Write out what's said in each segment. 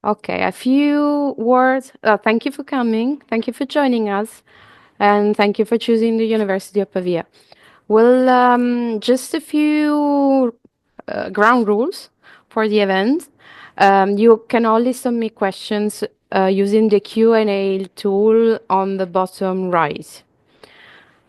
Okay, a few words. Thank you for coming. Thank you for joining us. And thank you for choosing the University of Pavia. Well, just a few ground rules for the event. You can only submit questions using the Q&A tool on the bottom right.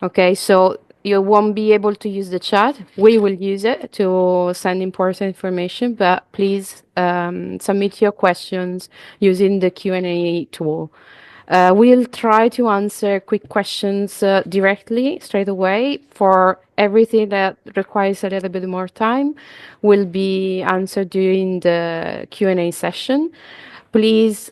Okay, so you won't be able to use the chat. We will use it to send important information, but please submit your questions using the Q&A tool. We'll try to answer quick questions directly, straight away. For everything that requires a little bit more time, will be answered during the Q&A session. Please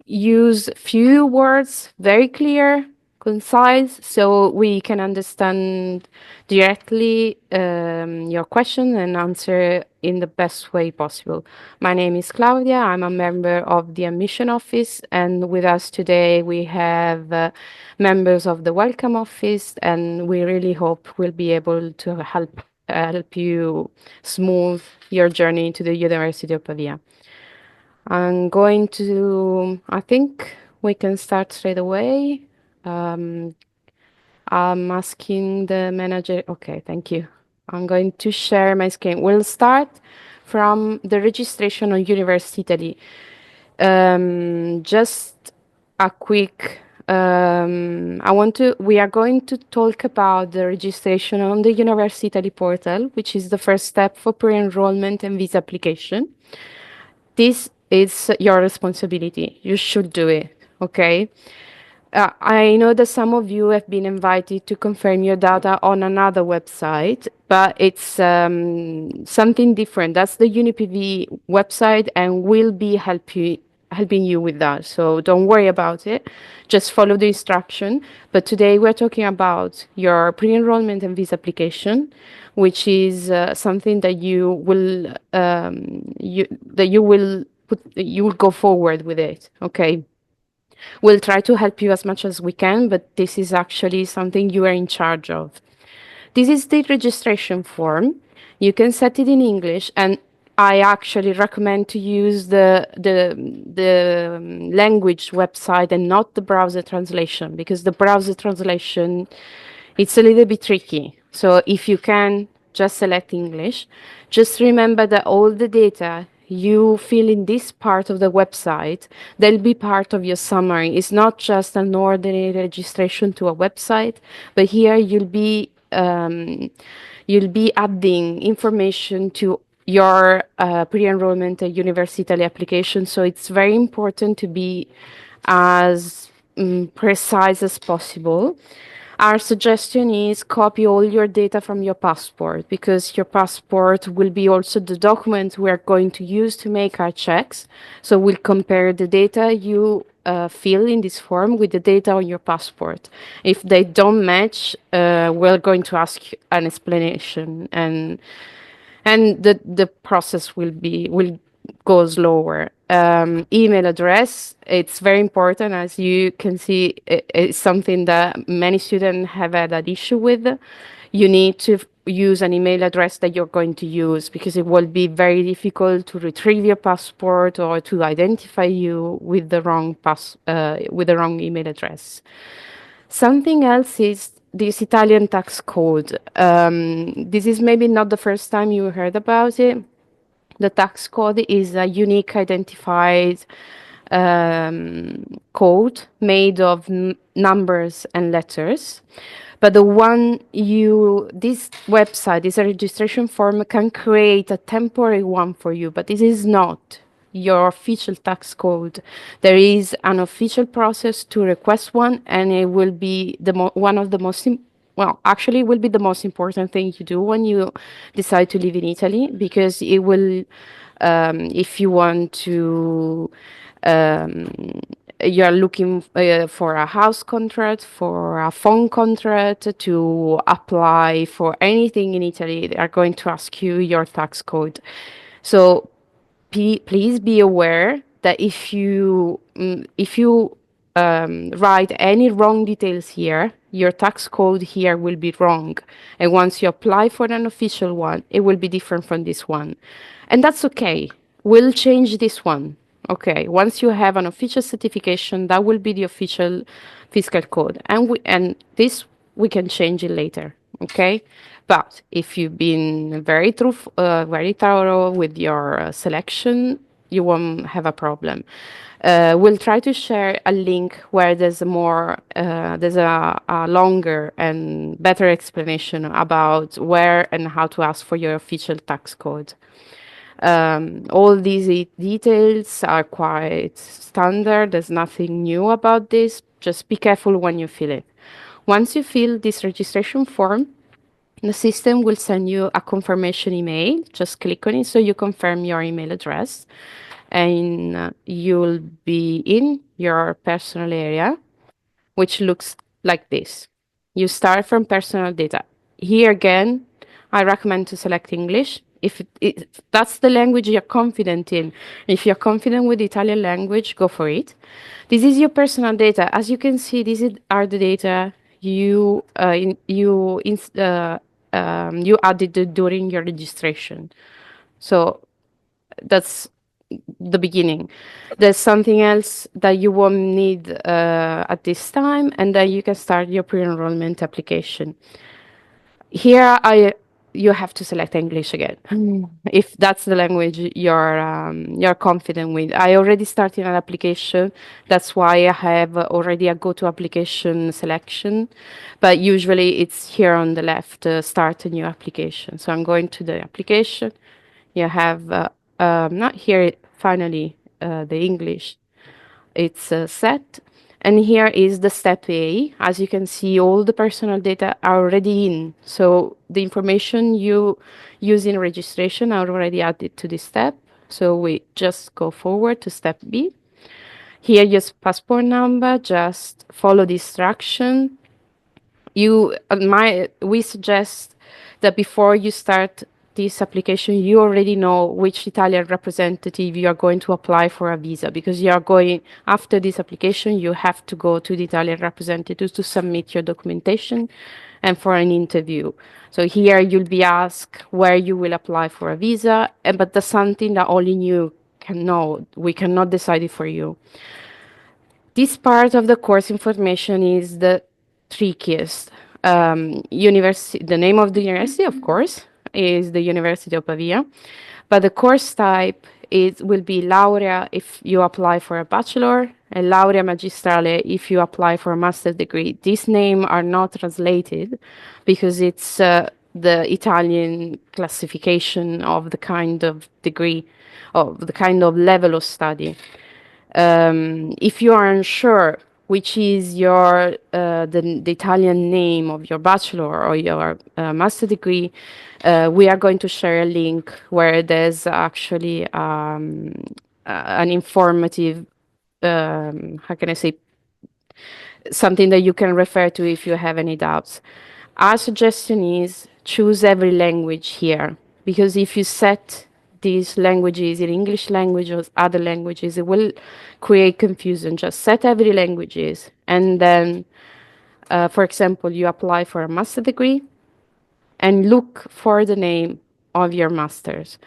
use few words, very clear, concise, so we can understand directly your question and answer in the best way possible. My name is Claudia. I'm a member of the admission office, and with us today we have members of the welcome office, and we really hope we'll be able to help you smooth your journey to the University of Pavia. I think we can start straight away. Um, I'm asking the manager, okay, thank you. I'm going to share my screen. We'll start from the registration on Universitaly. Just a quick, we are going to talk about the registration on the Universitaly portal, which is the first step for pre-enrollment and visa application. This is your responsibility. You should do it, okay? I know that some of you have been invited to confirm your data on another website, but it's something different. That's the UniPV website, and we'll be helping you with that. So don't worry about it. Just follow the instruction. But today we're talking about your pre-enrollment and visa application, which is something that you will go forward with it. Okay. We'll try to help you as much as we can, but this is actually something you are in charge of. This is the registration form. You can set it in English, and I actually recommend to use the language website and not the browser translation, because the browser translation, it's a little bit tricky. So if you can just select English, just remember that all the data you fill in this part of the website, they'll be part of your summary. It's not just an ordinary registration to a website, but here you'll be adding information to your pre-enrollment and Universitaly application. So it's very important to be as precise as possible. Our suggestion is copy all your data from your passport, because your passport will be also the document we're going to use to make our checks. So we'll compare the data you fill in this form with the data on your passport. If they don't match, we're going to ask an explanation, and the process will go slower. Email address, it's very important. As you can see, it's something that many students have had an issue with. You need to use an email address that you're going to use, because it will be very difficult to retrieve your passport or to identify you with the wrong email address. Something else is this Italian tax code. This is maybe not the first time you heard about it. The tax code is a unique identified code made of numbers and letters. But this website, this registration form can create a temporary one for you, but this is not your official tax code. There is an official process to request one, and it will be one of the most actually, it will be the most important thing you do when you decide to live in Italy, because it will, if you want to, you are looking for a house contract, for a phone contract, to apply for anything in Italy, they are going to ask you your tax code. So please be aware that if you write any wrong details here, your tax code here will be wrong. And once you apply for an official one, it will be different from this one. And that's okay. We'll change this one. Okay, once you have an official certification, that will be the official fiscal code, and this we can change it later. Okay, but if you've been very thorough with your selection, you won't have a problem. We'll try to share a link where there's a longer and better explanation about where and how to ask for your official tax code. All these details are quite standard. There's nothing new about this. Just be careful when you fill it. Once you fill this registration form, the system will send you a confirmation email. Just click on it so you confirm your email address. And you'll be in your personal area, which looks like this. You start from personal data. Here again, I recommend to select English. If that's the language you're confident in, if you're confident with the Italian language, go for it. This is your personal data. As you can see, are the data you added during your registration. So that's the beginning. There's something else that you won't need at this time, and then you can start your pre-enrollment application. Here, you have to select English again, if that's the language you're confident with. I already started an application. That's why I have already a go-to application selection, but usually it's here on the left, start a new application. So I'm going to the application. You have not here finally the English. It's set. And here is the step A. As you can see, all the personal data are already in. So the information you use in registration are already added to this step. So we just go forward to step B. Here, use passport number, just follow the instruction. We suggest that before you start this application, you already know which Italian representative you are going to apply for a visa, because you are going, after this application, you have to go to the Italian representative to submit your documentation and for an interview. So here you'll be asked where you will apply for a visa, but that's something that only you can know. We cannot decide it for you. This part of the course information is the trickiest. The name of the university, of course, is the University of Pavia, but the course type will be laurea if you apply for a bachelor, and laurea magistrale if you apply for a master's degree. These names are not translated because it's the Italian classification of the kind of degree, of the kind of level of study. If you are unsure which is the Italian name of your bachelor or your master degree, we are going to share a link where there's actually an informative, how can I say, something that you can refer to if you have any doubts. Our suggestion is choose every language here, because if you set these languages in English language or other languages, it will create confusion. Just set every languages, and then, for example, you apply for a master degree and look for the name of your master's.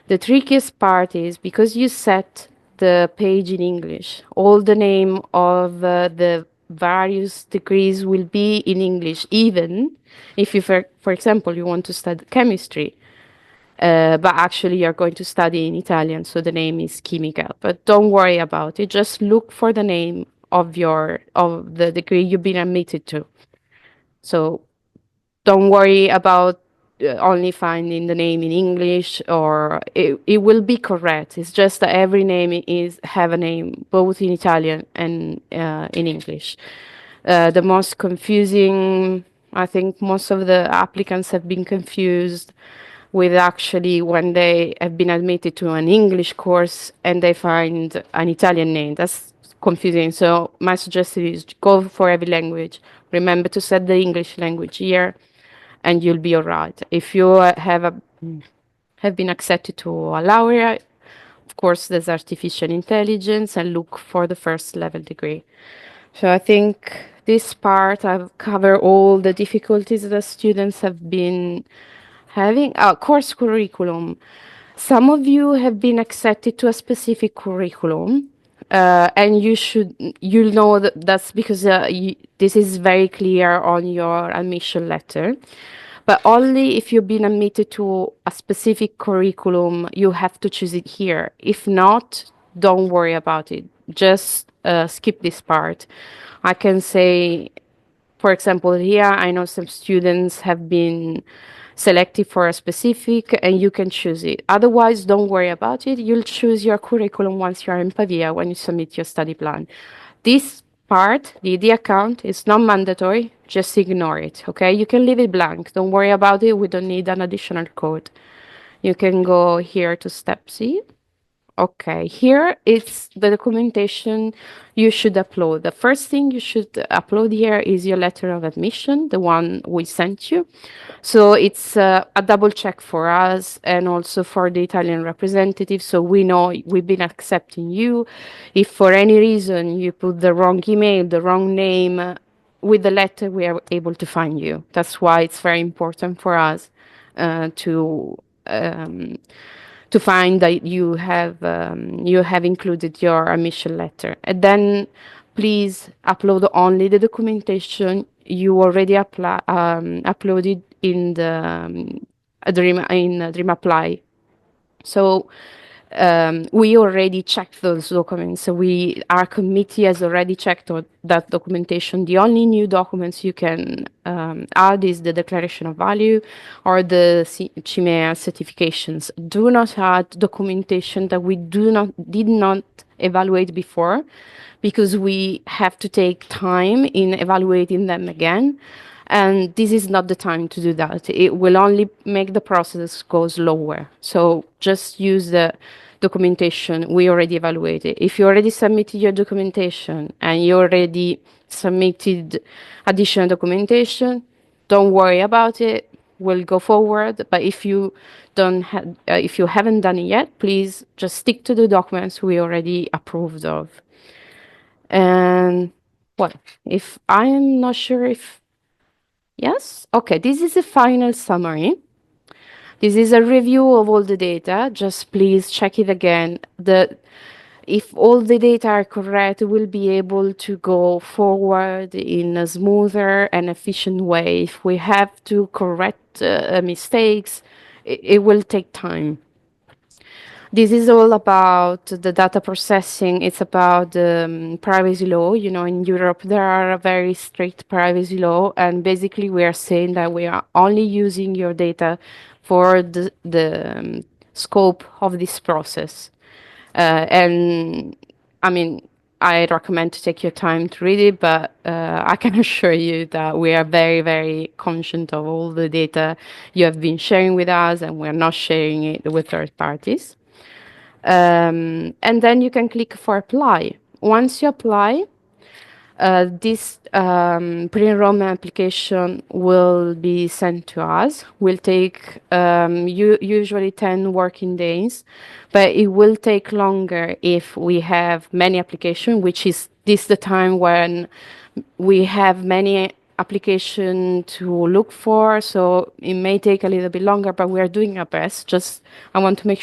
The trickiest part is because you set the page in English, all the name of the various degrees will be in English, even if you, for example, you want to study chemistry, but actually you're going to study in Italian, so the name is chimica. But don't worry about it. Just look for the name of the degree you've been admitted to. So don't worry about only finding the name in English, or it will be correct. It's just that every name have a name both in Italian and in English. The most confusing, I think most of the applicants have been confused with actually when they have been admitted to an English course and they find an Italian name. That's confusing. So my suggestion is go for every language. Remember to set the English language here, and you'll be all right. If you have been accepted to a laurea, of course, there's artificial intelligence, and look for the first level degree. So I think this part I've covered all the difficulties that students have been having. Course curriculum. Some of you have been accepted to a specific curriculum, and you'll know that that's because this is very clear on your admission letter. But only if you've been admitted to a specific curriculum, you have to choose it here. If not, don't worry about it. Just skip this part. I can say, for example, here I know some students have been selected for a specific and you can choose it. Otherwise, don't worry about it. You'll choose your curriculum once you're in Pavia when you submit your study plan. This part, the account, is not mandatory. Just ignore it, okay? You can leave it blank. Don't worry about it. We don't need an additional code. You can go here to step C. Okay, here it's the documentation you should upload. The first thing you should upload here is your letter of admission, the one we sent you. So it's a double check for us and also for the Italian representative. So we know we've been accepting you. If for any reason you put the wrong email, the wrong name, with the letter we are able to find you. That's why it's very important for us uh, to. Um, to find that you have included your admission letter. And then please upload only the documentation you already uploaded in the Dream Apply. So we already checked those documents. So our committee has already checked that documentation. The only new documents you can add is the declaration of value or the CIMEA certifications. Do not add documentation that we did not evaluate before, because we have to take time in evaluating them again. And this is not the time to do that. It will only make the process go slower. So just use the documentation we already evaluated. If you already submitted your documentation and you already submitted additional documentation, don't worry about it. We'll go forward. But if you haven't done it yet, please just stick to the documents we already approved of. And well, if I am not sure if yes, okay, this is a final summary. This is a review of all the data. Just please check it again. If all the data are correct, we'll be able to go forward in a smoother and efficient way. If we have to correct mistakes, it will take time. This is all about the data processing. It's about privacy law. You know, in Europe, there are a very strict privacy law, and basically, we are saying that we are only using your data for the scope of this process. And I mean, I recommend to take your time to read it, but I can assure you that we are very, very conscious of all the data you have been sharing with us, and we're not sharing it with third parties. And then you can click for apply. Once you apply, this pre-enrollment application will be sent to us. Will take usually 10 working days, but it will take longer if we have many applications, which is this the time when we have many application to look for, so it may take a little bit longer, but we are doing our best. Just I want to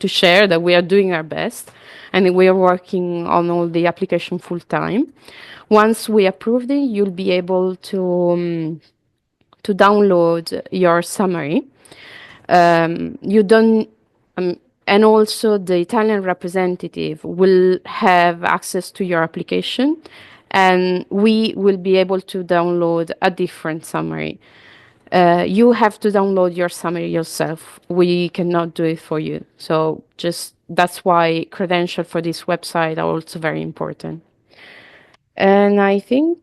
share that we are doing our best, and we are working on all the application full time. Once we approve it, you'll be able to download your summary. You don't, and also the Italian representative will have access to your application, and we will be able to download a different summary. You have to download your summary yourself. We cannot do it for you. So just that's why credentials for this website are also very important. And I think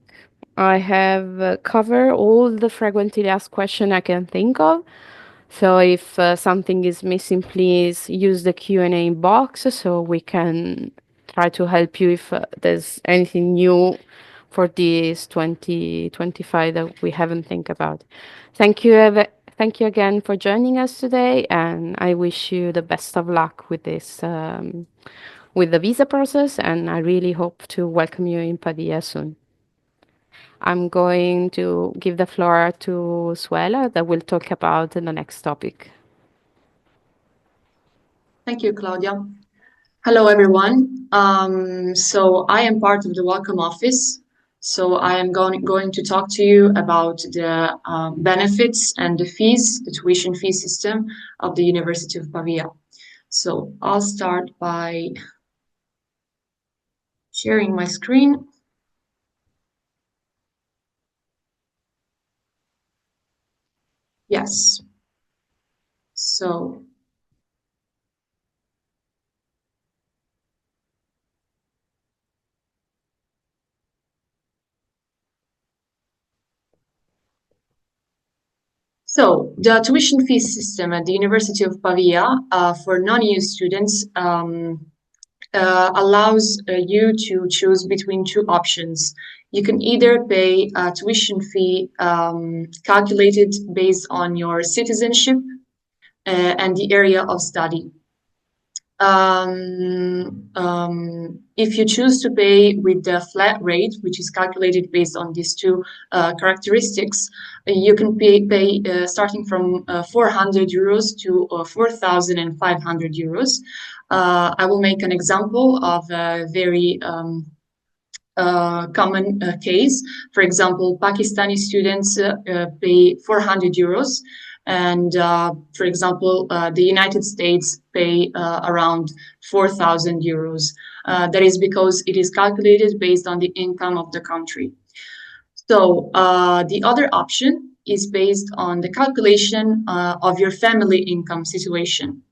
I have covered all the frequently asked questions I can think of. So if something is missing, please use the Q&A box so we can try to help you if there's anything new for this 2025 that we haven't think about. Thank you, thank you again for joining us today, and I wish you the best of luck with this, with the visa process, and I really hope to welcome you in Pavia soon. I'm going to give the floor to Suela that will talk about the next topic. Thank you, Claudia. Hello, everyone. So I am part of the Welcome Office. So I am going to talk to you about the benefits and the fees, the tuition fee system of the University of Pavia. So I'll start by sharing my screen. Yes. So the tuition fee system at the University of Pavia for non-EU students allows you to choose between two options. You can either pay a tuition fee calculated based on your citizenship and the area of study. If you choose to pay with the flat rate, which is calculated based on these two characteristics, you can pay starting from 400 euros to 4,500 euros. I will make an example of a very common case. For example, Pakistani students pay 400 euros, and for example, the United States pay around 4,000 euros. That is because it is calculated based on the income of the country. So the other option is based on the calculation of your family income situation.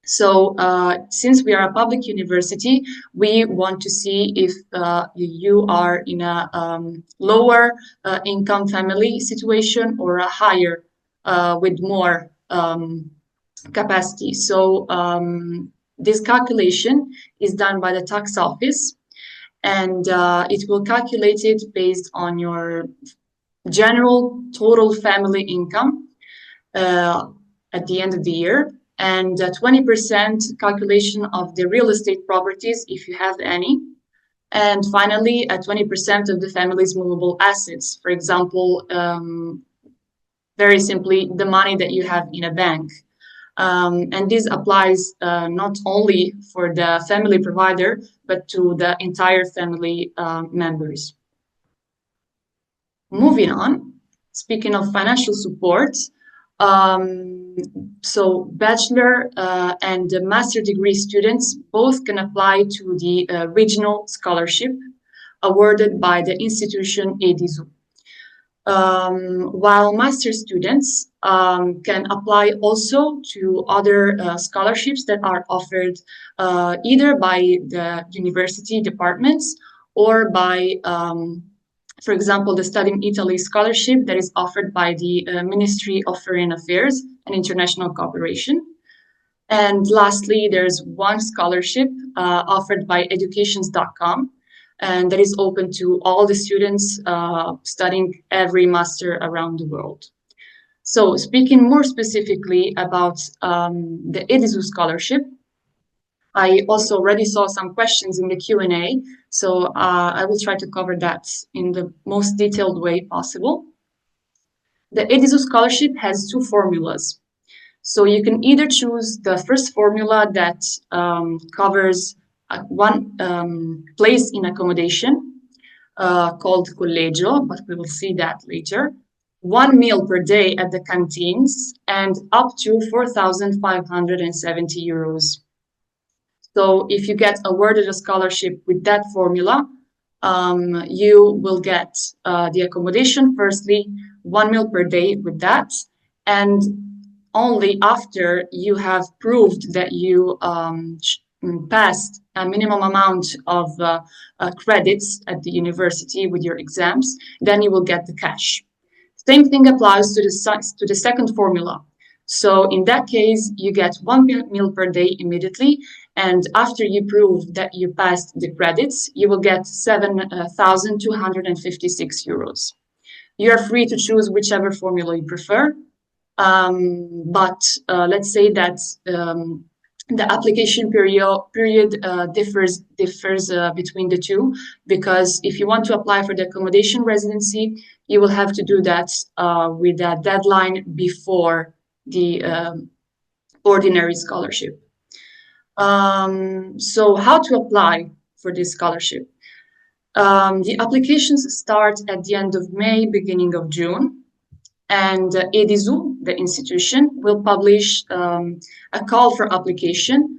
So since we are a public university, we want to see if you are in a lower income family situation or a higher with more capacity. So this calculation is done by the tax office, and it will calculate it based on your general total family income at the end of the year, and 20% calculation of the real estate properties if you have any, and finally 20% of the family's movable assets. For example, very simply, the money that you have in a bank. And this applies not only for the family provider, but to the entire family members. Moving on, speaking of financial support, so bachelor and master degree students both can apply to the regional scholarship awarded by the institution EDISU. While master students can apply also to other scholarships that are offered either by the university departments or by for example, the Study in Italy scholarship that is offered by the Ministry of Foreign Affairs and International Cooperation. And lastly, there's one scholarship offered by educations.com, and that is open to all the students studying every master around the world. So speaking more specifically about the EDISU scholarship, I also already saw some questions in the Q&A, so I will try to cover that in the most detailed way possible. The EDISU scholarship has two formulas. So you can either choose the first formula that covers one place in accommodation called collegio, but we will see that later, 1 meal per day at the canteens, and up to 4,570 euros. So if you get awarded a scholarship with that formula, you will get the accommodation firstly, 1 meal per day with that, and only after you have proved that you passed a minimum amount of credits at the university with your exams, then you will get the cash. Same thing applies to the second formula. So in that case, you get 1 meal per day immediately, and after you prove that you passed the credits, you will get 7,256 euros. You are free to choose whichever formula you prefer, but let's say that the application period differs between the two, because if you want to apply for the accommodation residency, you will have to do that with a deadline before the ordinary scholarship. So how to apply for this scholarship? The applications start at the end of May, beginning of June, and EDISU, the institution, will publish a call for application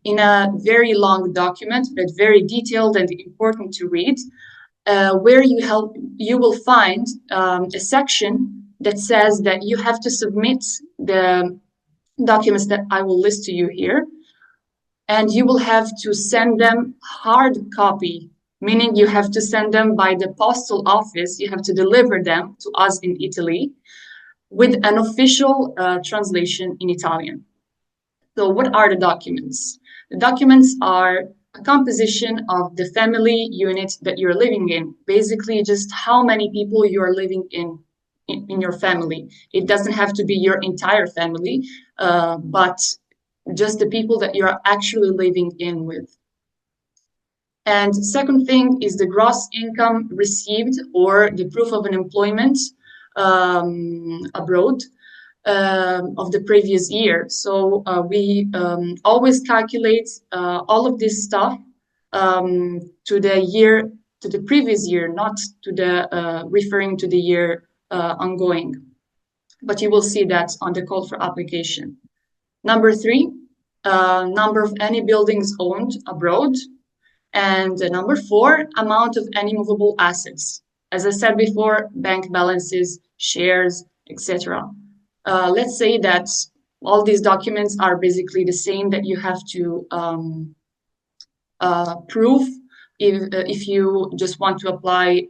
in a very long document, but very detailed and important to read, where you will find a section that says that you have to submit the documents that I will list to you here, and you will have to send them hard copy, meaning you have to send them by the postal office. You have to deliver them to us in Italy with an official translation in Italian. So, what are the documents? The documents are a composition of the family unit that you're living in. Basically, just how many people you are living in your family. It doesn't have to be your entire family, but just the people that you're actually living in with. And second thing is the gross income received or the proof of an employment abroad of the previous year. So we always calculate all of this stuff to the previous year, not to the referring to the year ongoing. But you will see that on the call for application. Number three, number of any buildings owned abroad. And number four, amount of any movable assets. As I said before, bank balances, shares, etc. Let's say that all these documents are basically the same that you have to prove if you just want to apply,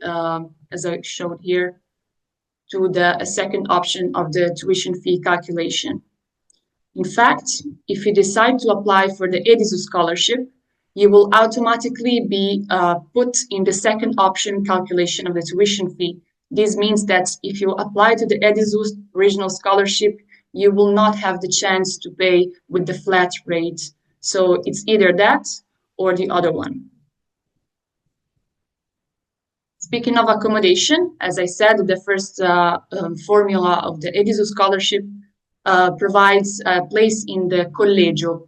as I showed here, to the second option of the tuition fee calculation. In fact, if you decide to apply for the EDISU scholarship, you will automatically be put in the second option calculation of the tuition fee. This means that if you apply to the EDISU regional scholarship, you will not have the chance to pay with the flat rate. So it's either that or the other one. Speaking of accommodation, as I said, the first formula of the EDISU scholarship provides a place in the collegio.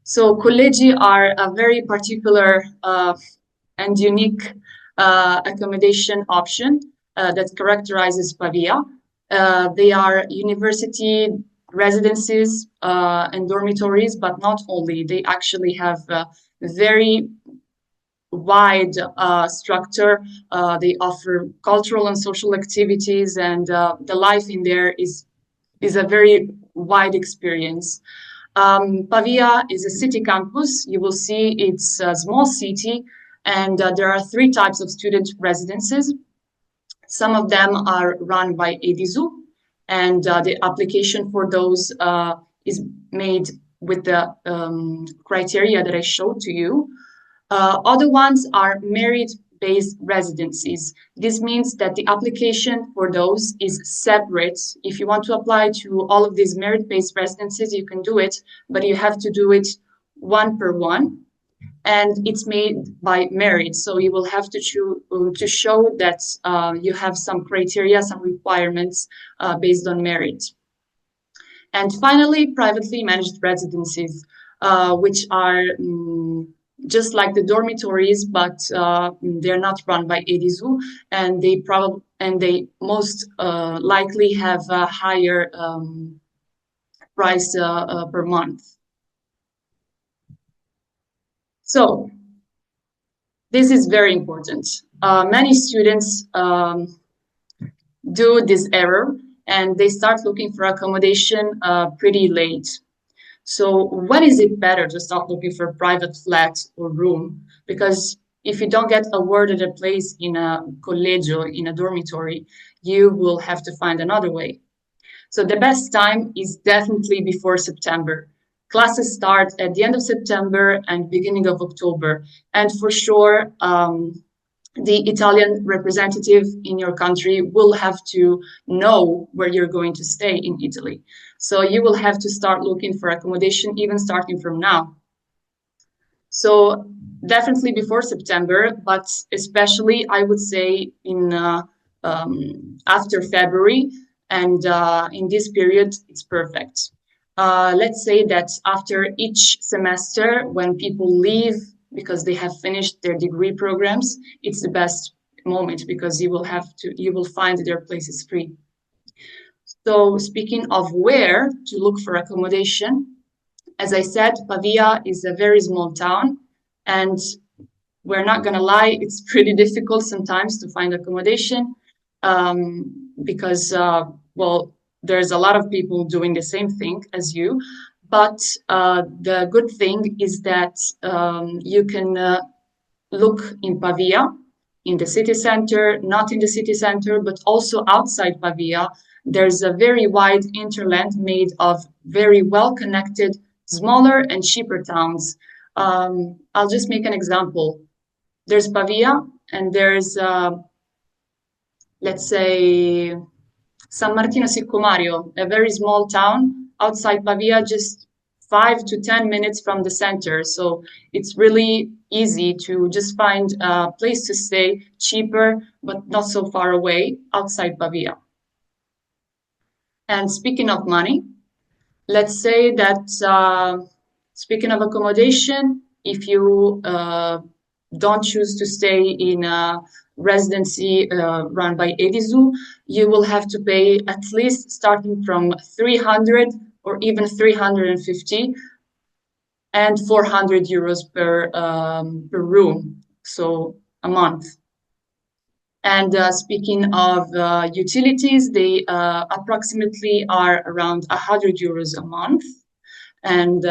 So collegi are a very particular and unique accommodation option that characterizes Pavia. They are university residences and dormitories, but not only. They actually have very wide structure. They offer cultural and social activities, and the life in there is a very wide experience. Pavia is a city campus. You will see it's a small city, and there are three types of student residences. Some of them are run by EDISU, and the application for those is made with the criteria that I showed to you. Other ones are merit-based residencies. This means that the application for those is separate. If you want to apply to all of these merit-based residencies, you can do it, but you have to do it one per one. And it's made by merit. So you will have to show that you have some criteria, some requirements based on merit. And finally, privately managed residencies, which are just like the dormitories, but they're not run by EDISU, and they most likely have a higher price per month. So this is very important. Many students do this error, and they start looking for accommodation pretty late. So when is it better to start looking for a private flat or room? Because if you don't get awarded a place in a collegio, in a dormitory, you will have to find another way. So the best time is definitely before September. Classes start at the end of September and beginning of October. And for sure, the Italian representative in your country will have to know where you're going to stay in Italy. So you will have to start looking for accommodation even starting from now. So definitely before September, but especially I would say in after February, and in this period it's perfect. Let's say that after each semester, when people leave because they have finished their degree programs, it's the best moment because you will find their places free. So speaking of where to look for accommodation, as I said, Pavia is a very small town, and we're not gonna lie, it's pretty difficult sometimes to find accommodation because, well, there's a lot of people doing the same thing as you. But the good thing is that you can look in Pavia, in the city center, not in the city center, but also outside Pavia. There's a very wide interland made of very well connected, smaller and cheaper towns. I'll just make an example. There's Pavia, and there's, let's say, San Martino Siccomario, a very small town outside Pavia, just 5 to 10 minutes from the center. So it's really easy to just find a place to stay, cheaper, but not so far away outside Pavia. And speaking of money, let's say that speaking of accommodation, if you don't choose to stay in a residency run by Edizu, you will have to pay at least starting from 300 or even 350 and 400 euros per room, so a month. And speaking of utilities, they approximately are around 100 euros a month. And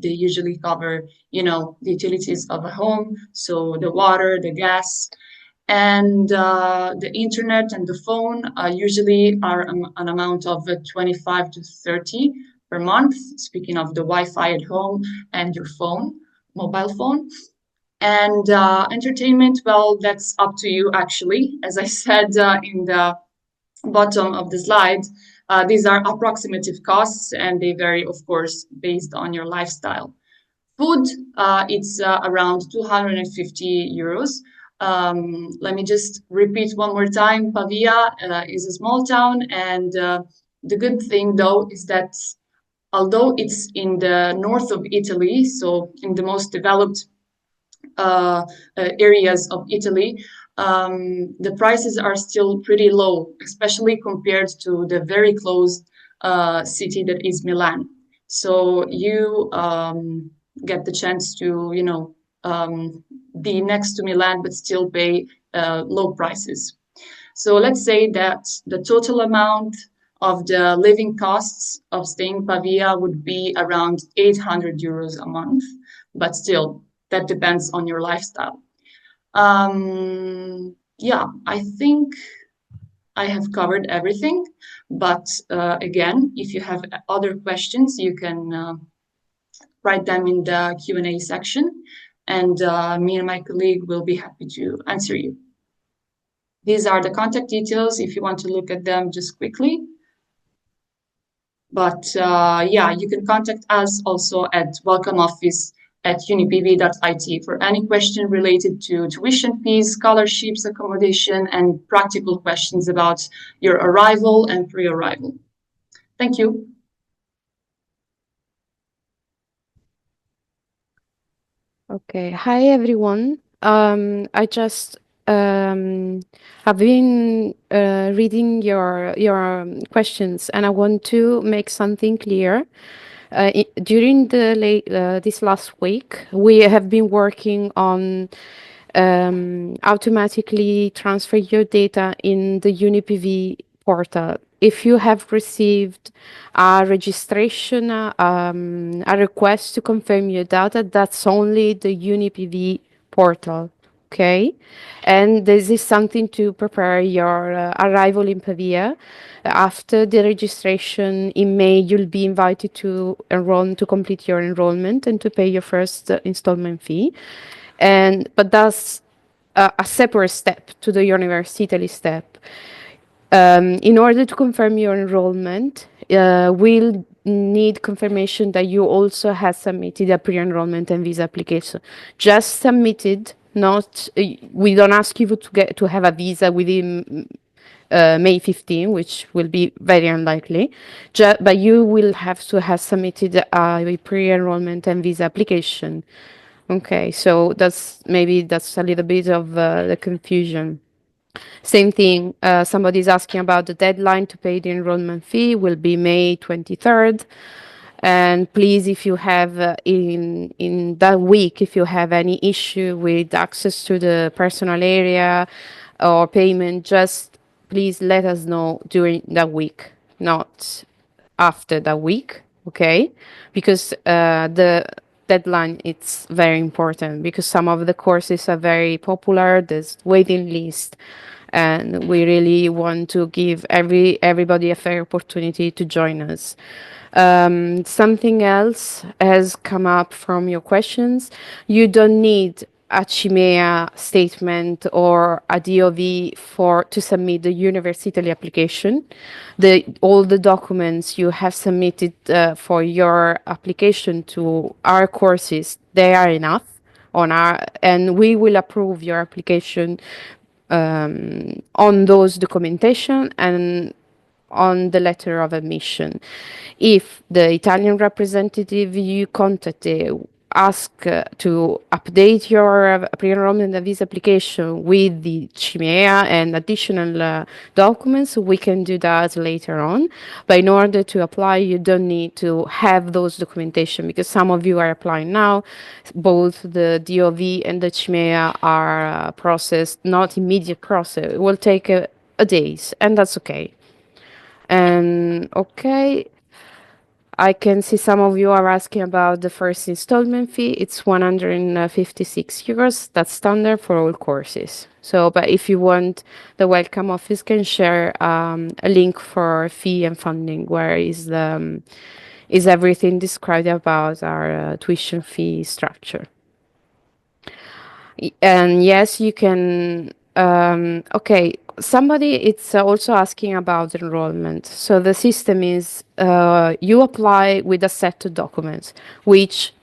they usually cover, the utilities of a home, so the water, the gas, and the internet and the phone usually are an amount of 25 to 30 per month, speaking of the Wi-Fi at home and your phone, mobile phone. And entertainment, well, that's up to you, actually. As I said in the bottom of the slide, these are approximative costs and they vary, of course, based on your lifestyle. Food, it's around 250 euros. Let me just repeat one more time. Pavia is a small town, and the good thing, though, is that although it's in the north of Italy, so in the most developed areas of Italy, the prices are still pretty low, especially compared to the very close city that is Milan. So you get the chance to, be next to Milan, but still pay low prices. So let's say that the total amount of the living costs of staying in Pavia would be around 800 euros a month, but still, that depends on your lifestyle. Yeah, I think I have covered everything, but again, if you have other questions, you can write them in the Q&A section, and me and my colleague will be happy to answer you. These are the contact details if you want to look at them just quickly. But yeah, you can contact us also at welcomeoffice@unipv.it for any question related to tuition fees, scholarships, accommodation, and practical questions about your arrival and pre-arrival. Thank you. Okay. Hi, everyone. I just have been reading your questions, and I want to make something clear. During this last week, we have been working on automatically transfer your data in the UniPV portal. If you have received a registration, a request to confirm your data, that's only the UniPV portal. Okay, and this is something to prepare your arrival in Pavia. After the registration in May, you'll be invited to enroll to complete your enrollment and to pay your first installment fee. But that's a separate step to the Universitaly step. In order to confirm your enrollment, we'll need confirmation that you also have submitted a pre-enrollment and visa application. Just submitted, not we don't ask you to have a visa within May 15, which will be very unlikely. But you will have to have submitted a pre-enrollment and visa application. Okay, so that's a little bit of the confusion. Same thing, somebody's asking about the deadline to pay the enrollment fee will be May 23rd. And please, if you have in that week, if you have any issue with access to the personal area or payment, just please let us know during that week, not after that week, okay? Because the deadline it's very important because some of the courses are very popular. There's waiting list, and we really want to give everybody a fair opportunity to join us. Something else has come up from your questions. You don't need a CIMEA statement or a DOV for to submit the Universitaly application. All the documents you have submitted for your application to our courses, they are enough on our, and we will approve your application on those documentation and on the letter of admission. If the Italian representative you contacted ask to update your pre-enrollment and visa application with the CIMEA and additional documents, we can do that later on. But in order to apply, you don't need to have those documentation because some of you are applying now. Both the DOV and the CIMEA are processed, not immediate process. It will take a days, and that's okay. And okay, I can see some of you are asking about the first installment fee. It's 156 euros. That's standard for all courses. So, but if you want, the welcome office can share a link for fee and funding, where is everything described about our tuition fee structure. And yes, you can. Okay, somebody it's also asking about enrollment. So the system is you apply with a set of documents, which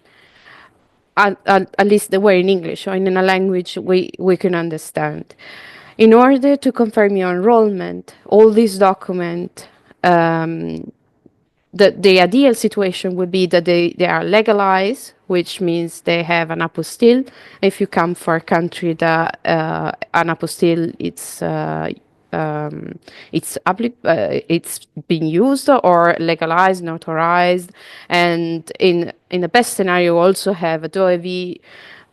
at least they were in English or in a language we can understand. In order to confirm your enrollment, all these documents the ideal situation would be that they are legalized, which means they have an apostille. If you come for a country that an apostille it's being used or legalized and authorized, and in the best scenario also have a DOEV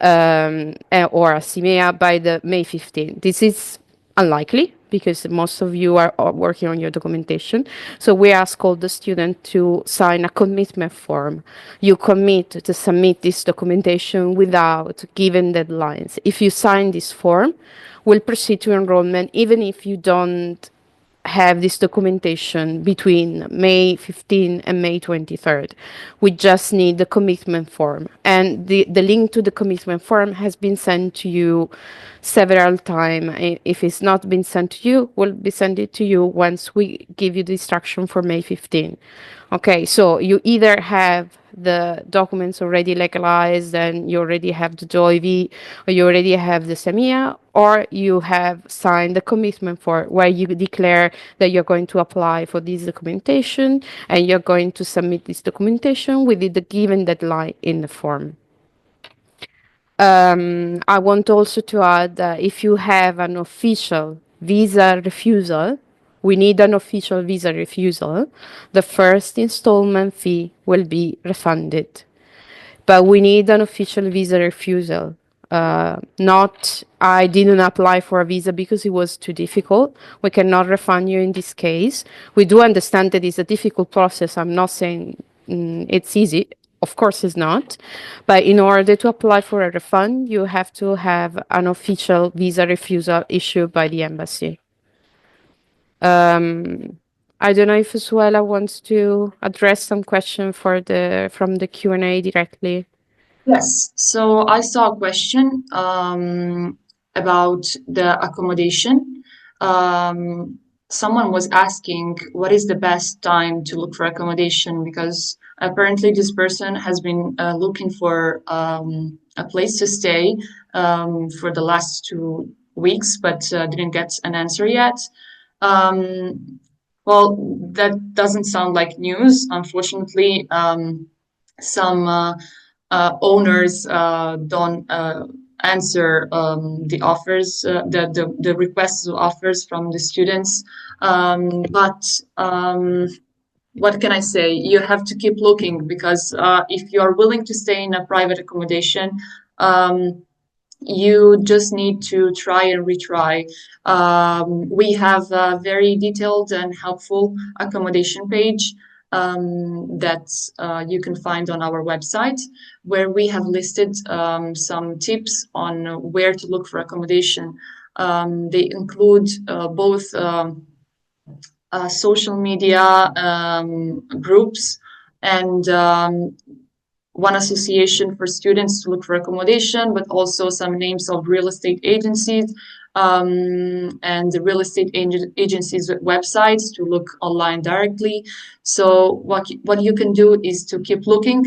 or a CIMEA by the May 15th. This is unlikely because most of you are working on your documentation. So we ask all the students to sign a commitment form. You commit to submit this documentation without giving deadlines. If you sign this form, we'll proceed to enrollment even if you don't have this documentation between May 15 and May 23rd. We just need the commitment form. And the link to the commitment form has been sent to you several times. If it's not been sent to you, we'll be sent it to you once we give you the instruction for May 15. Okay, so you either have the documents already legalized and you already have the DOIV or you already have the SEMIA, or you have signed the commitment for where you declare that you're going to apply for this documentation and you're going to submit this documentation within the given deadline in the form. I want also to add that if you have an official visa refusal, we need an official visa refusal, the first installment fee will be refunded. But we need an official visa refusal. Not, I didn't apply for a visa because it was too difficult. We cannot refund you in this case. We do understand that it's a difficult process. I'm not saying it's easy. Of course, it's not. But in order to apply for a refund, you have to have an official visa refusal issued by the embassy. I don't know if Suela wants to address some question from the Q&A directly. Yes, so I saw a question about the accommodation. Someone was asking what is the best time to look for accommodation because apparently this person has been looking for a place to stay for the last 2 weeks but didn't get an answer yet. Um, well, that doesn't sound like news. Unfortunately, some owners don't answer the offers, the requests of offers from the students. But what can I say? You have to keep looking because if you are willing to stay in a private accommodation, um, you just need to try and retry. We have a very detailed and helpful accommodation page that you can find on our website, where we have listed some tips on where to look for accommodation. They include both social media groups and one association for students to look for accommodation, but also some names of real estate agencies and the real estate agencies' websites to look online directly. So what you can do is to keep looking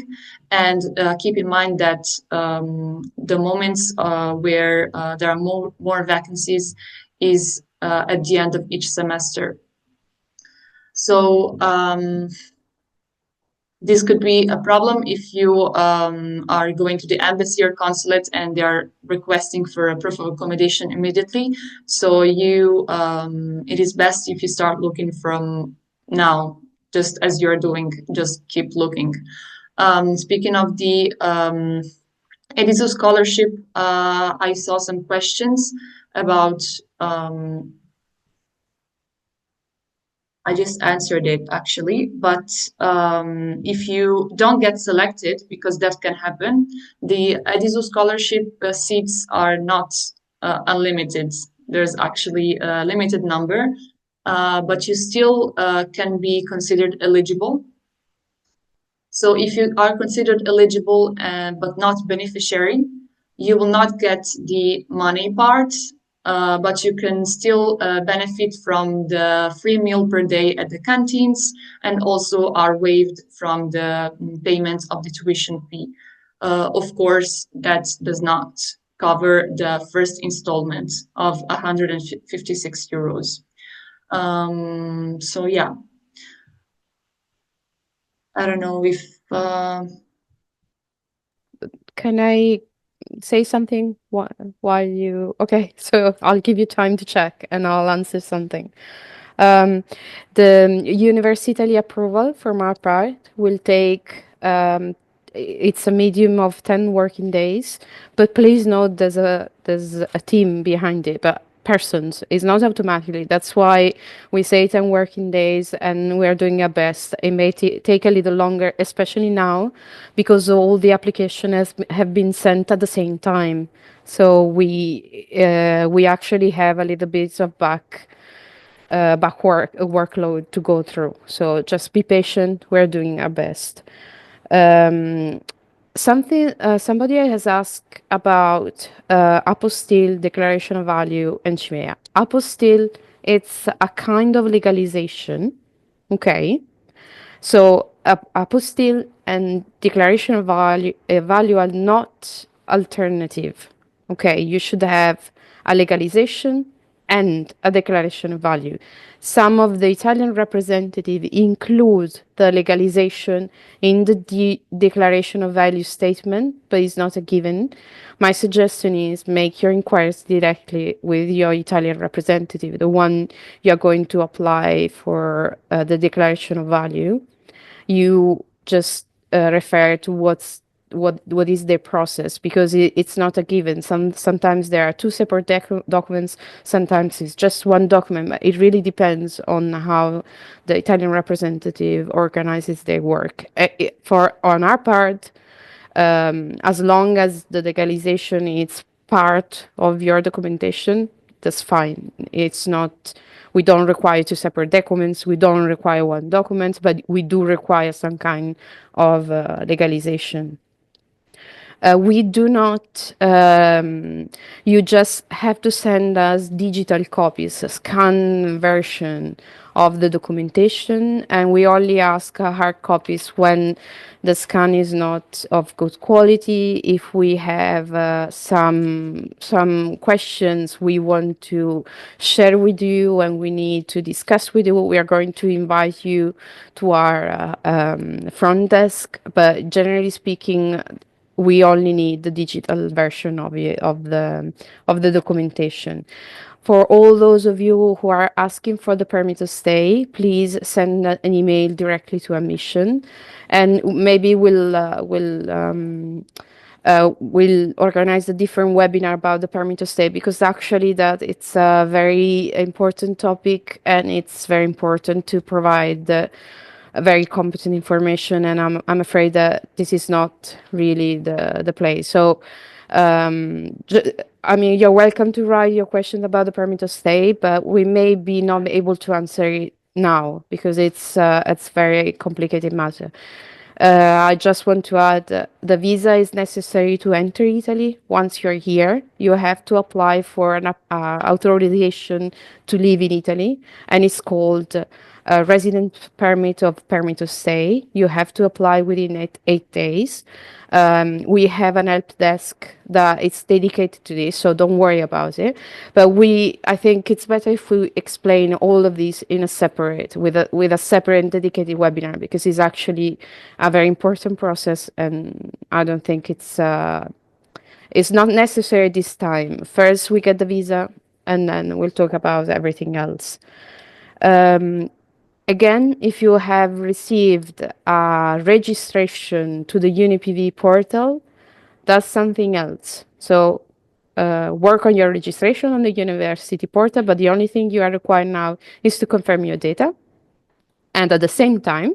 and keep in mind that the moments where there are more vacancies is at the end of each semester. So this could be a problem if you are going to the embassy or consulate and they are requesting for a proof of accommodation immediately. So it is best if you start looking from now, just as you're doing. Just keep looking. Speaking of the EDISO scholarship, I saw some questions about I just answered it actually. But if you don't get selected, because that can happen, the EDISO scholarship seats are not unlimited. There's actually a limited number, but you still can be considered eligible. So if you are considered eligible but not beneficiary, you will not get the money part, but you can still benefit from the free meal per day at the canteens and also are waived from the payment of the tuition fee. Of course, that does not cover the first installment of 156 euros. So yeah, I don't know if Can I say something while you? Okay, so I'll give you time to check and I'll answer something. Um, the Universitaly approval from our part will take, it's a medium of 10 working days, but please note there's a team behind it, but persons. It's not automatically. That's why we say 10 working days and we're doing our best. It may take a little longer, especially now, because all the application have been sent at the same time. So we actually have a little bit of workload to go through. So just be patient. We're doing our best. Um, somebody has asked about apostille, declaration of value, and CIMEA. Apostille, it's a kind of legalization. Okay. So apostille and declaration of value are not alternative. Okay, you should have a legalization and a declaration of value. Some of the Italian representative include the legalization in the declaration of value statement, but it's not a given. My suggestion is make your inquiries directly with your Italian representative, the one you're going to apply for the declaration of value. You just refer to what is their process, because it's not a given. Sometimes there are two separate documents, sometimes it's just one document, but it really depends on how the Italian representative organizes their work. For on our part, as long as the legalization is part of your documentation, that's fine. It's not, we don't require two separate documents, we don't require one document, but we do require some kind of legalization. We do not, you just have to send us digital copies, a scan version of the documentation, and we only ask hard copies when the scan is not of good quality. If we have some questions we want to share with you and we need to discuss with you, we are going to invite you to our front desk. But generally speaking, we only need the digital version of the documentation. For all those of you who are asking for the permit to stay, please send an email directly to admission, and maybe we'll organize a different webinar about the permit to stay, because actually that it's a very important topic and it's very important to provide a very competent information, and I'm afraid that this is not really the place. So, I mean, you're welcome to write your question about the permit to stay, but we may be not able to answer it now because it's very complicated matter. I just want to add the visa is necessary to enter Italy. Once you're here, you have to apply for an authorization to live in Italy, and it's called resident permit to stay. You have to apply within 8 days. We have an help desk that is dedicated to this, so don't worry about it. But I think it's better if we explain all of this in a separate, with a separate and dedicated webinar, because it's actually a very important process, and I don't think it's not necessary this time. First, we get the visa, and then we'll talk about everything else. Again, if you have received a registration to the UniPV portal, that's something else. So work on your registration on the university portal, but the only thing you are required now is to confirm your data. And at the same time,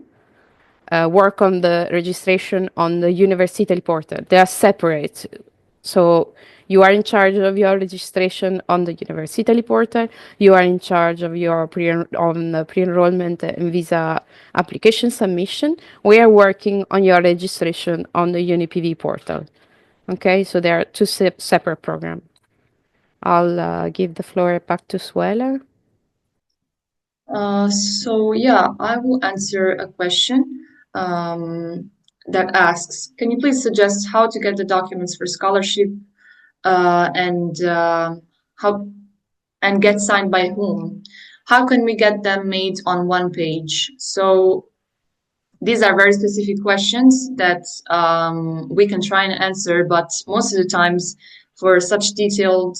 work on the registration on the Universitaly portal. They are separate. So you are in charge of your registration on the Universitaly portal. You are in charge of your on the pre-enrollment and visa application submission. We are working on your registration on the UniPV portal. Okay, so there are two separate programs. I'll give the floor back to Suela. So yeah, I will answer a question that asks, can you please suggest how to get the documents for scholarship and how and get signed by whom? How can we get them made on one page? So these are very specific questions that we can try and answer, but most of the times for such detailed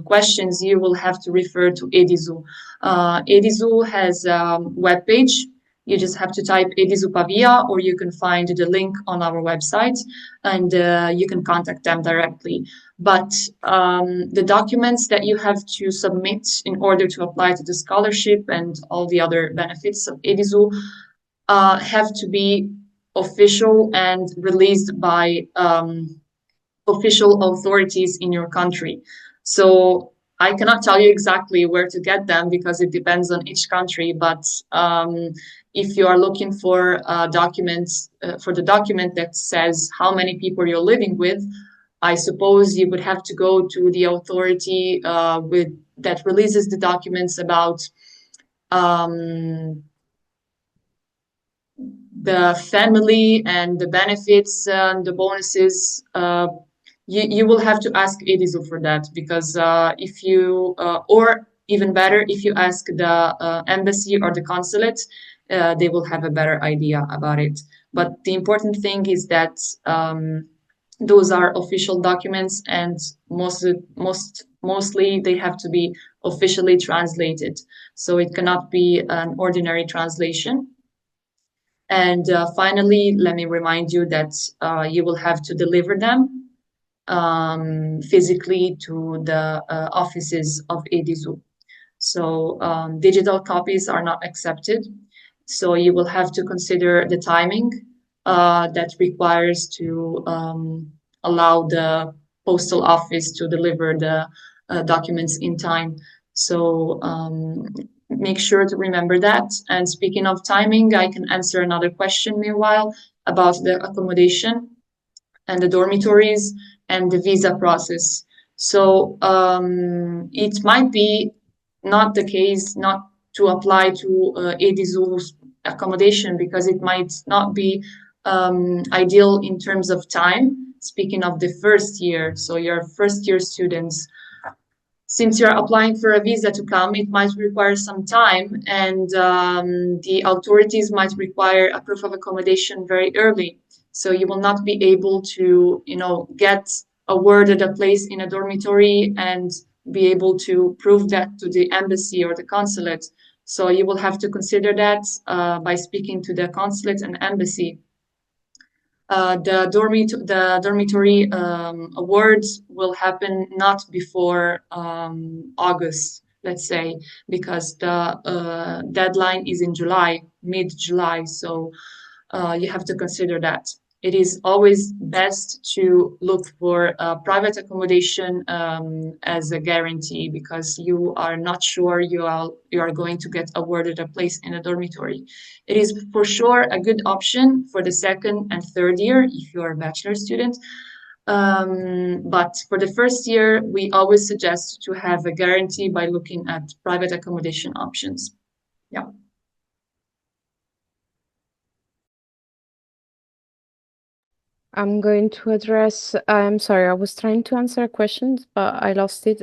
questions, you will have to refer to Edizu. Edizu has a web page. You just have to type Edizu Pavia, or you can find the link on our website, and you can contact them directly. But the documents that you have to submit in order to apply to the scholarship and all the other benefits of Edizu have to be official and released by official authorities in your country. So I cannot tell you exactly where to get them because it depends on each country. But if you are looking for documents, for the document that says how many people you're living with, I suppose you would have to go to the authority that releases the documents about the family and the benefits and the bonuses. You will have to ask Edizu for that, because if you or even better, if you ask the embassy or the consulate, they will have a better idea about it. But the important thing is that those are official documents, and mostly they have to be officially translated. So it cannot be an ordinary translation. And finally, let me remind you that you will have to deliver them physically to the offices of Edizu. So digital copies are not accepted. So you will have to consider the timing that requires to allow the postal office to deliver the documents in time. So make sure to remember that. And speaking of timing, I can answer another question meanwhile about the accommodation and the dormitories and the visa process. So it might be not the case not to apply to EDIZU's accommodation because it might not be ideal in terms of time. Speaking of the first year, so your first year students, since you're applying for a visa to come, it might require some time, and the authorities might require a proof of accommodation very early. So you will not be able to, get awarded a place in a dormitory and be able to prove that to the embassy or the consulate. So you will have to consider that by speaking to the consulate and embassy. The dormitory awards will happen not before August, let's say, because the deadline is in July, mid-July. So you have to consider that. It is always best to look for private accommodation as a guarantee because you are not sure you are going to get awarded a place in a dormitory. It is for sure a good option for the second and third year if you are a bachelor student. But for the first year, we always suggest to have a guarantee by looking at private accommodation options. Yeah. I'm going to address. I'm sorry, I was trying to answer questions, but I lost it.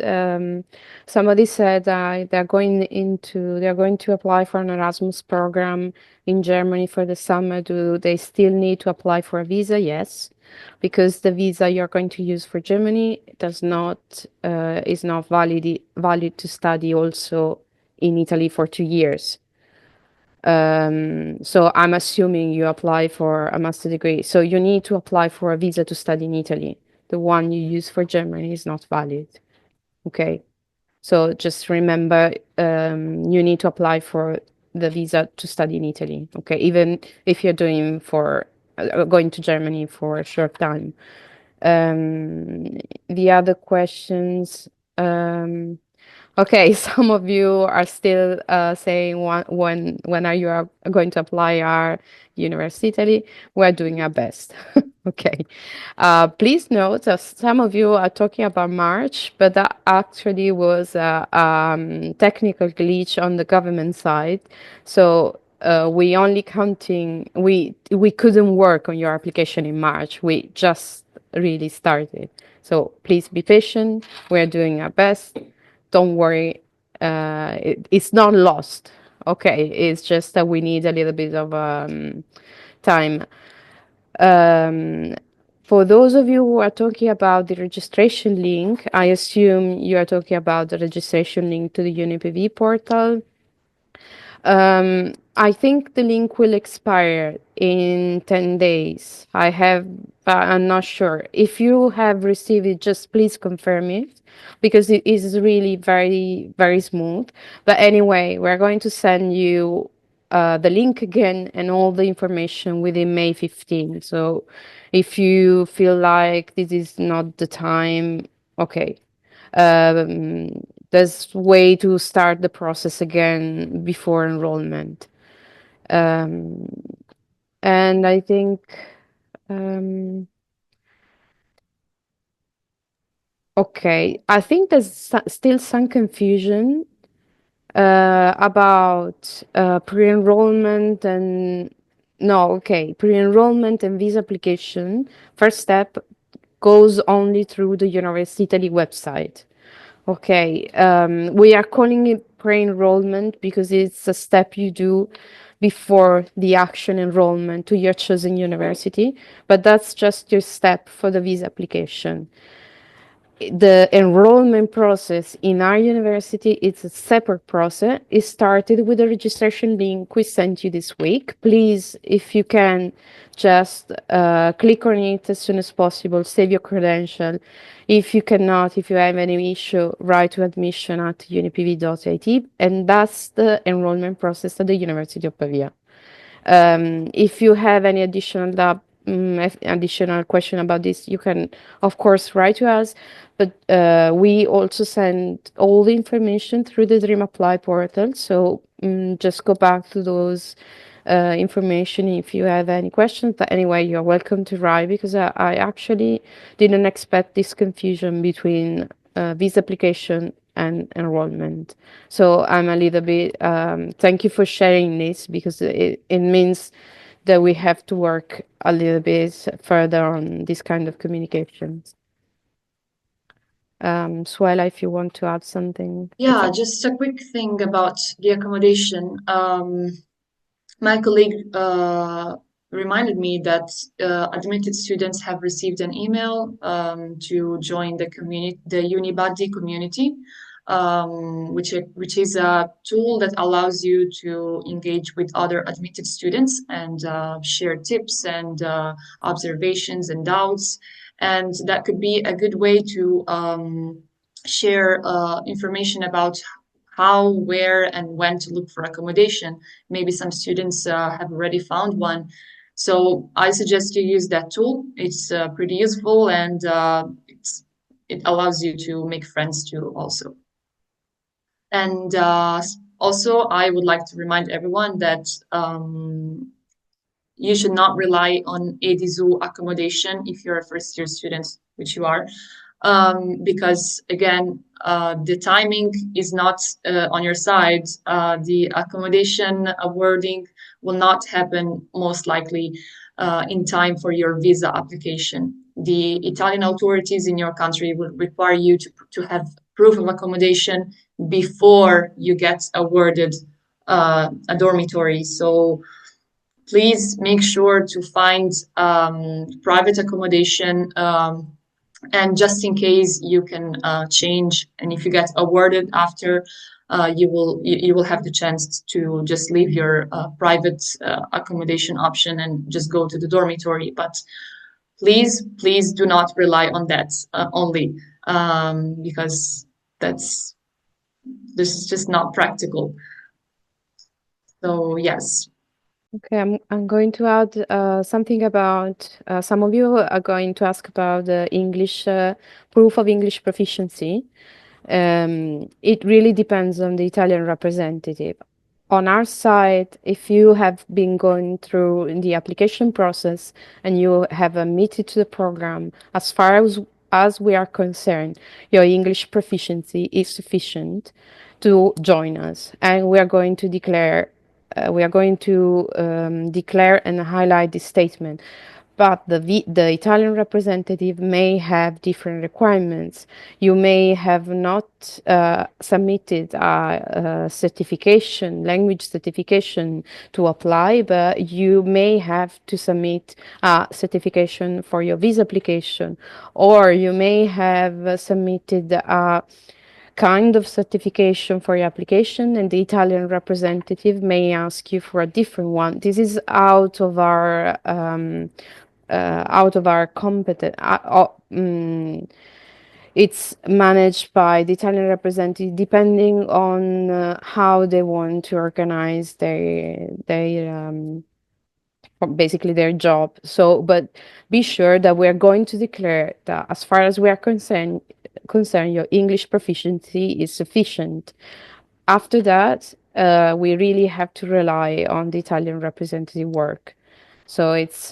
Somebody said they're going to apply for an Erasmus program in Germany for the summer. Do they still need to apply for a visa? Yes, because the visa you're going to use for Germany does not is not valid to study also in Italy for 2 years. So I'm assuming you apply for a master degree. So you need to apply for a visa to study in Italy. The one you use for Germany is not valid. Okay. So just remember, you need to apply for the visa to study in Italy. Okay. Even if you're doing for going to Germany for a short time. The other questions. Okay, some of you are still saying when are you going to apply our Universitaly? We're doing our best. Okay. Please note that some of you are talking about March, but that actually was a technical glitch on the government side. So we couldn't work on your application in March. We just really started. So please be patient. We're doing our best. Don't worry, it's not lost. Okay, it's just that we need a little bit of time. Um, for those of you who are talking about the registration link, I assume you are talking about the registration link to the UniPV portal. I think the link will expire in 10 days. I'm not sure. If you have received it, just please confirm it because it is really very, very smooth. But anyway, we're going to send you the link again and all the information within May 15. So if you feel like this is not the time, okay, um, there's way to start the process again before enrollment. Um, and I think, um, okay, I think there's still some confusion about pre-enrollment and no, okay, pre-enrollment and visa application. First step goes only through the Universitaly website. Okay, we are calling it pre-enrollment because it's a step you do before the actual enrollment to your chosen university, but that's just your step for the visa application. The enrollment process in our university, it's a separate process. It started with the registration link we sent you this week. Please, if you can, just click on it as soon as possible, save your credential. If you cannot, if you have any issue, write to admission@unipv.it, and that's the enrollment process at the University of Pavia. If you have any additional question about this, you can, of course, write to us. But we also send all the information through the Dream Apply portal. So just go back to those information if you have any questions. But anyway, you're welcome to write because I actually didn't expect this confusion between visa application and enrollment. So I'm a little bit, thank you for sharing this because it means that we have to work a little bit further on this kind of communications. Suela, if you want to add something, it's Yeah, up. just a quick thing about the accommodation. My colleague reminded me that admitted students have received an email to join the community, the Unibuddy community, which is a tool that allows you to engage with other admitted students and share tips and observations and doubts. And that could be a good way to share information about how, where, and when to look for accommodation. Maybe some students have already found one. So I suggest you use that tool. It's pretty useful and it allows you to make friends too, also. And also, I would like to remind everyone that you should not rely on EDIZU accommodation if you're a first year student, which you are, because again, the timing is not on your side. The accommodation awarding will not happen most likely in time for your visa application. The Italian authorities in your country will require you to have proof of accommodation before you get awarded a dormitory. So please make sure to find private accommodation. And just in case you can change, and if you get awarded after, you will have the chance to just leave your private accommodation option and just go to the dormitory. But please do not rely on that only, because that's this is just not practical. So yes. Okay, I'm going to add something about some of you are going to ask about the English proof of English proficiency. It really depends on the Italian representative. On our side, if you have been going through the application process and you have admitted to the program, as we are concerned, your English proficiency is sufficient to join us, and we are going to declare and highlight this statement. But the Italian representative may have different requirements. You may have not submitted a certification, language certification to apply, but you may have to submit a certification for your visa application, or you may have submitted a kind of certification for your application, and the Italian representative may ask you for a different one. This is out of our competence. It's managed by the Italian representative depending on how they want to organize basically their job. So, but be sure that we are going to declare that as far as we are concerned, your English proficiency is sufficient. After that, we really have to rely on the Italian representative work. So it's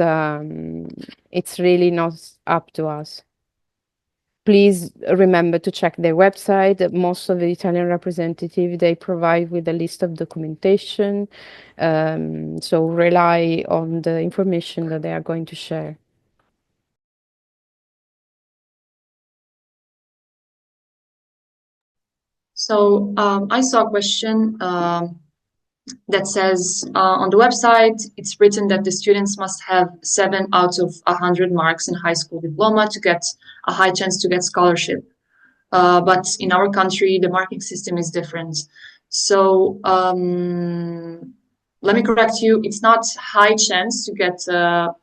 really not up to us. Please remember to check their website. Most of the Italian representative, they provide with a list of documentation. So rely on the information that they are going to share. So I saw a question that says on the website, it's written that the students must have 7 out of 100 marks in high school diploma to get a high chance to get scholarship. But in our country, the marking system is different. So let me correct you. It's not high chance to get the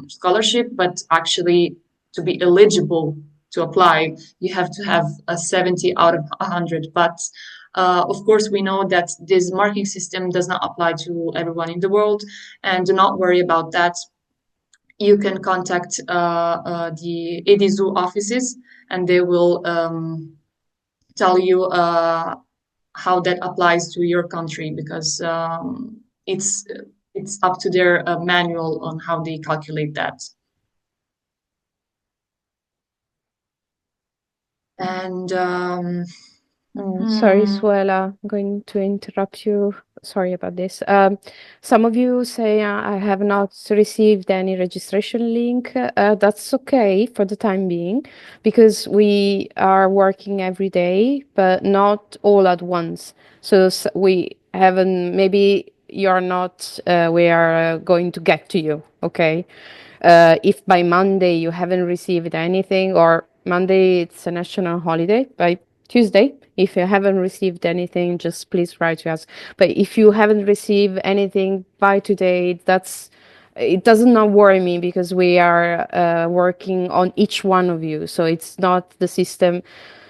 scholarship, but actually to be eligible to apply, you have to have a 70 out of 100. But of course, we know that this marking system does not apply to everyone in the world, and do not worry about that. You can contact the EDIZU offices, and they will tell you how that applies to your country, because it's it's up to their manual on how they calculate that. And Sorry, hmm, Suela, I'm going to interrupt you. Sorry about this. Some of you say I have not received any registration link. That's okay for the time being because we are working every day, but not all at once. So we haven't, maybe you're not, we are going to get to you, okay? If by Monday you haven't received anything, or Monday it's a national holiday, by Tuesday, if you haven't received anything, just please write to us. But if you haven't received anything by today, it does not worry me because we are working on each one of you. So it's not the system.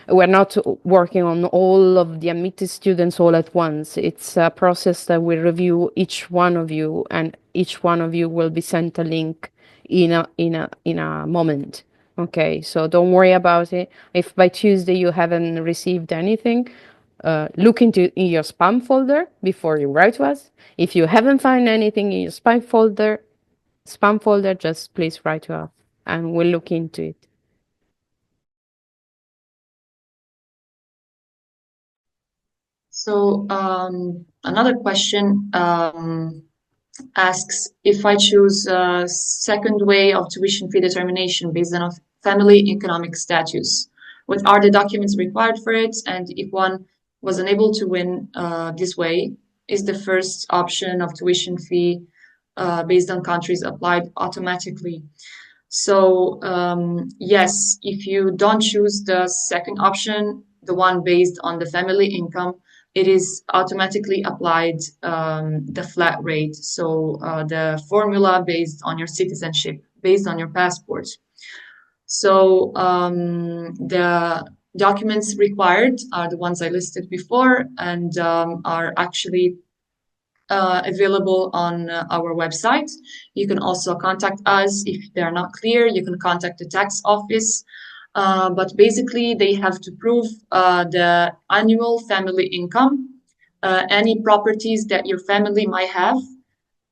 We're not working on all of the admitted students all at once. It's a process that we review each one of you, and each one of you will be sent a link in a moment. Okay, so don't worry about it. If by Tuesday you haven't received anything, look into in your spam folder before you write to us. If you haven't found anything in your spam folder, just please write to us, and we'll look into it. so another question asks, if I choose a second way of tuition fee determination based on a family economic status, what are the documents required for it? And if one was unable to win this way, is the first option of tuition fee based on countries applied automatically? So, yes, if you don't choose the second option, the one based on the family income, it is automatically applied the flat rate. So, the formula based on your citizenship, based on your passport. So, the documents required are the ones I listed before and are actually available on our website. You can also contact us if they're not clear. You can contact the tax office. But basically, they have to prove the annual family income, any properties that your family might have,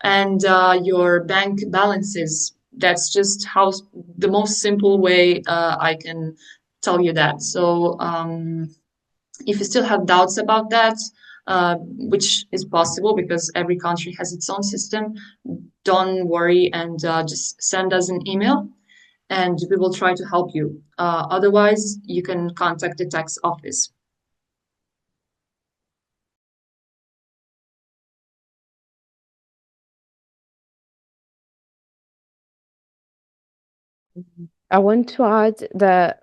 and your bank balances. That's just how the most simple way I can tell you that. So, if you still have doubts about that, which is possible because every country has its own system, don't worry and just send us an email and we will try to help you. Otherwise, you can contact the tax office. I want to add that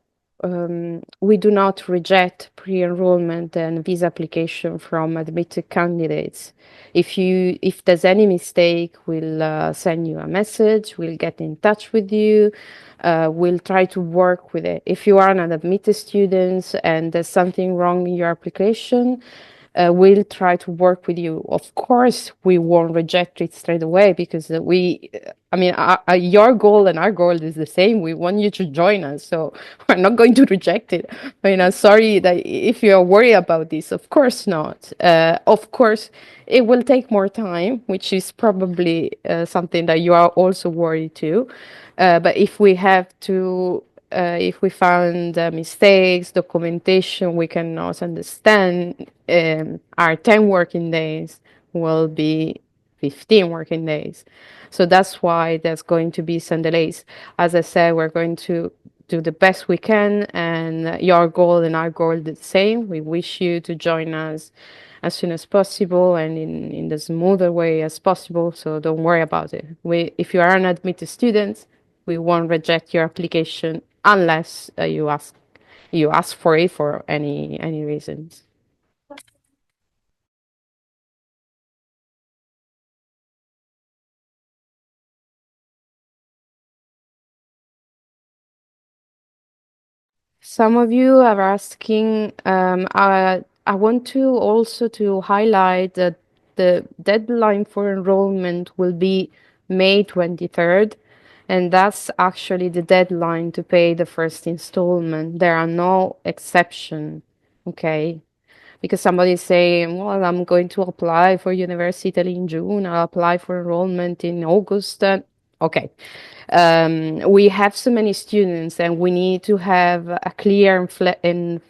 we do not reject pre-enrollment and visa application from admitted candidates. If there's any mistake, we'll send you a message. We'll get in touch with you. We'll try to work with it. If you are an admitted student and there's something wrong in your application, we'll try to work with you. Of course, we won't reject it straight away because I mean, your goal and our goal is the same. We want you to join us, so we're not going to reject it. I mean, I'm sorry that if you're worried about this, of course not. Of course, it will take more time, which is probably something that you are also worried too. But if we found mistakes, documentation we cannot understand, our 10 working days will be 15 working days. So that's why there's going to be some delays. As I said, we're going to do the best we can, and your goal and our goal is the same. We wish you to join us as soon as possible and in the smoother way as possible. So don't worry about it. If you are an admitted student, we won't reject your application unless you ask for it for any reasons. Some of you are asking, I want to also to highlight that the deadline for enrollment will be May 23rd, and that's actually the deadline to pay the first installment. There are no exception, okay? Because somebody is saying, well, I'm going to apply for Universitaly in June, I'll apply for enrollment in August. Okay. We have so many students, and we need to have a clear and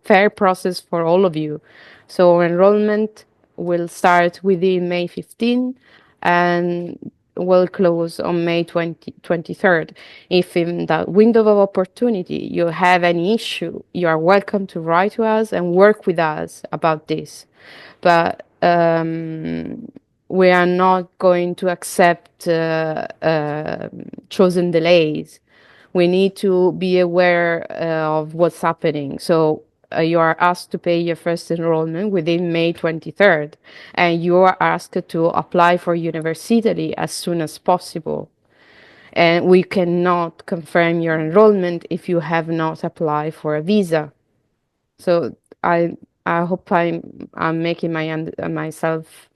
fair process for all of you. So enrollment will start within May 15 and will close on May 23rd. If in that window of opportunity you have any issue, you are welcome to write to us and work with us about this. But we are not going to accept chosen delays. We need to be aware of what's happening. So you are asked to pay your first enrollment within May 23rd, and you are asked to apply for Universitaly as soon as possible. And we cannot confirm your enrollment if you have not applied for a visa. So I hope I'm making myself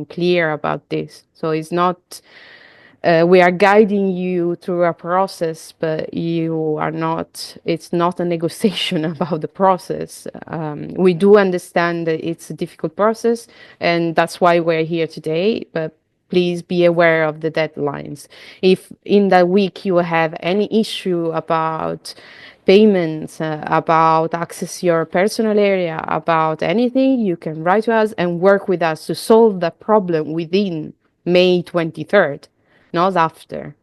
clear about this. So it's not we are guiding you through a process, but you are not. It's not a negotiation about the process. We do understand that it's a difficult process, and that's why we're here today. But please be aware of the deadlines. If in that week you have any issue about payments, about access to your personal area, about anything, you can write to us and work with us to solve that problem within May 23rd, not after.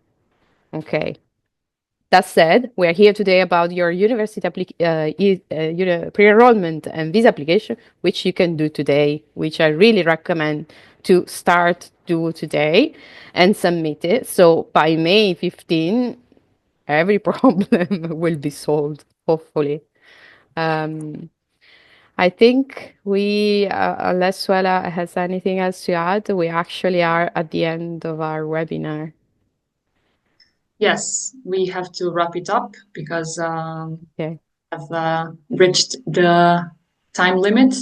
Okay. That said, we are here today about your university pre-enrollment and visa application, which you can do today, which I really recommend to start do today and submit it. So by May 15, every problem will be solved, hopefully. Um, I think unless Suela has anything else to add, we actually are at the end of our webinar. Yes, we have to wrap it up because Okay. have reached the time limit.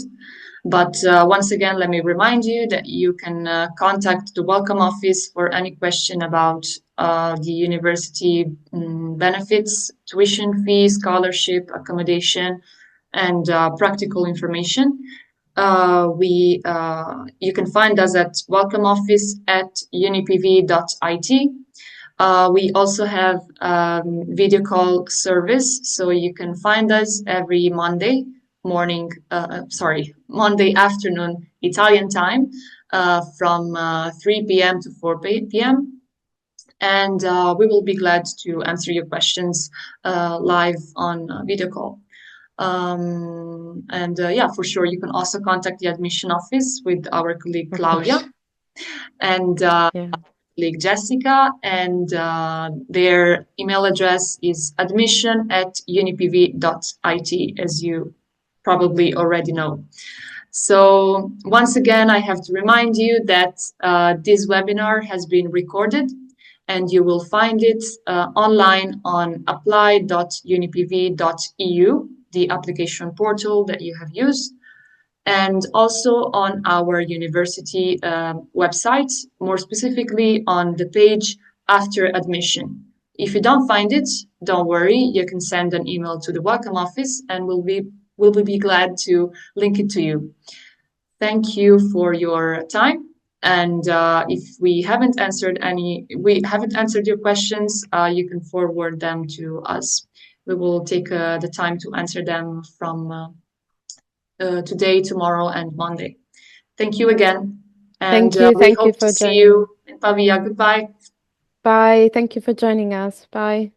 But once again, let me remind you that you can contact the Welcome Office for any question about the university benefits, tuition fees, scholarship, accommodation, and practical information. You can find us at welcomeoffice@unipv.it. We also have video call service, so you can find us every Monday morning, Monday afternoon Italian time from 3 p.m. to 4 p.m. And we will be glad to answer your questions live on video call. Yeah, for sure, you can also contact the admission office with our colleague Of Claudia course. and Yeah. colleague Jessica, and their email address is admission@unipv.it, as you probably already know. So once again, I have to remind you that this webinar has been recorded and you will find it online on apply.unipv.eu, the application portal that you have used, and also on our university website, more specifically on the page after admission. If you don't find it, don't worry, you can send an email to the Welcome Office and we'll be glad to link it to you. Thank you for your time. And if we haven't answered your questions, you can forward them to us. We will take the time to answer them from today, tomorrow, and Monday. Thank you again, and Thank you. we Thank you hope to for see joining. you in Pavia. Goodbye. Bye. Thank you for joining us. Bye.